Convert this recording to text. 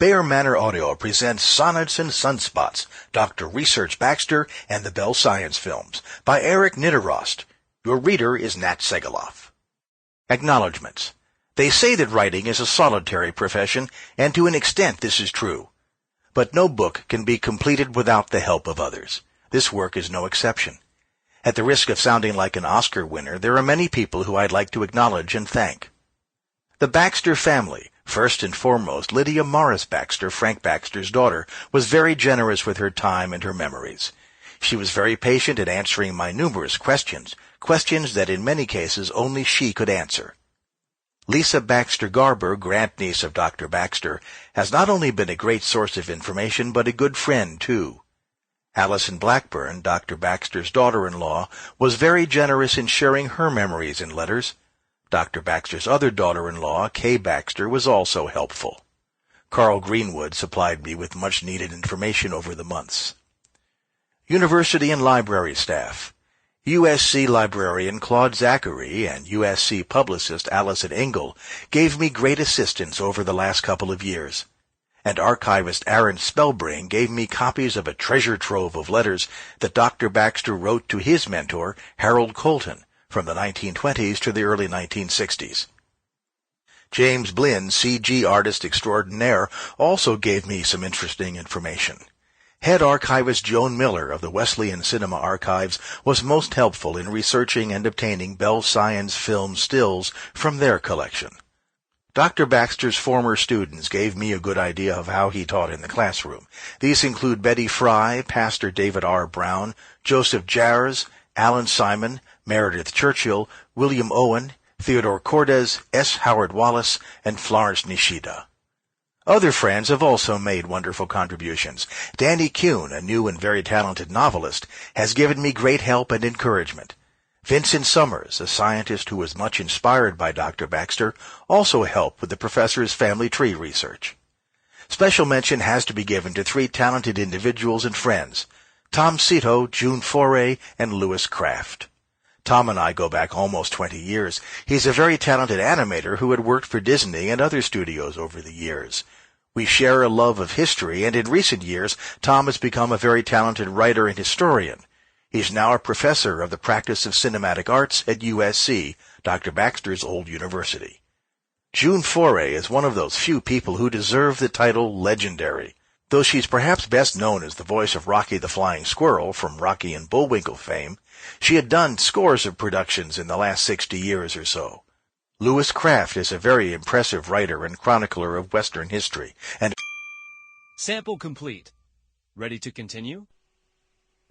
Bear Manor Audio presents Sonnets and Sunspots, Dr. Research Baxter and the Bell Science Films, by Eric Niderost. Your reader is Nat Segaloff. Acknowledgments. They say that writing is a solitary profession, and to an extent this is true. But no book can be completed without the help of others. This work is no exception. At the risk of sounding like an Oscar winner, there are many people who I'd like to acknowledge and thank. The Baxter family, first and foremost Lydia Morris Baxter, Frank Baxter's daughter, was very generous with her time and her memories. She was very patient in answering my numerous questions that in many cases only she could answer. Lisa Baxter Garber, grandniece of Dr. Baxter, has not only been a great source of information, but a good friend, too. Allison Blackburn, Dr. Baxter's daughter-in-law, was very generous in sharing her memories in letters. Dr. Baxter's other daughter-in-law, Kay Baxter, was also helpful. Carl Greenwood supplied me with much-needed information over the months. University and library staff. USC librarian Claude Zachary and USC publicist Allison Engel gave me great assistance over the last couple of years. And archivist Aaron Spellbring gave me copies of a treasure trove of letters that Dr. Baxter wrote to his mentor, Harold Colton, from the 1920s to the early 1960s. James Blinn, CG artist extraordinaire, also gave me some interesting information. Head archivist Joan Miller of the Wesleyan Cinema Archives was most helpful in researching and obtaining Bell Science film stills from their collection. Dr. Baxter's former students gave me a good idea of how he taught in the classroom. These include Betty Fry, Pastor David R. Brown, Joseph Jarres, Alan Simon, Meredith Churchill, William Owen, Theodore Cordes, S. Howard Wallace, and Florence Nishida. Other friends have also made wonderful contributions. Danny Kuhn, a new and very talented novelist, has given me great help and encouragement. Vincent Summers, a scientist who was much inspired by Dr. Baxter, also helped with the professor's family tree research. Special mention has to be given to three talented individuals and friends, Tom Cito, June Foray, and Lewis Craft. Tom and I go back almost 20 years. He's a very talented animator who had worked for Disney and other studios over the years. We share a love of history, and in recent years, Tom has become a very talented writer and historian. He's now a professor of the practice of cinematic arts at USC, Dr. Baxter's old university. June Foray is one of those few people who deserve the title legendary. Though she's perhaps best known as the voice of Rocky the Flying Squirrel from Rocky and Bullwinkle fame, she had done scores of productions in the last 60 years or so. Lewis Craft is a very impressive writer and chronicler of Western history, and Sample complete. Ready to continue?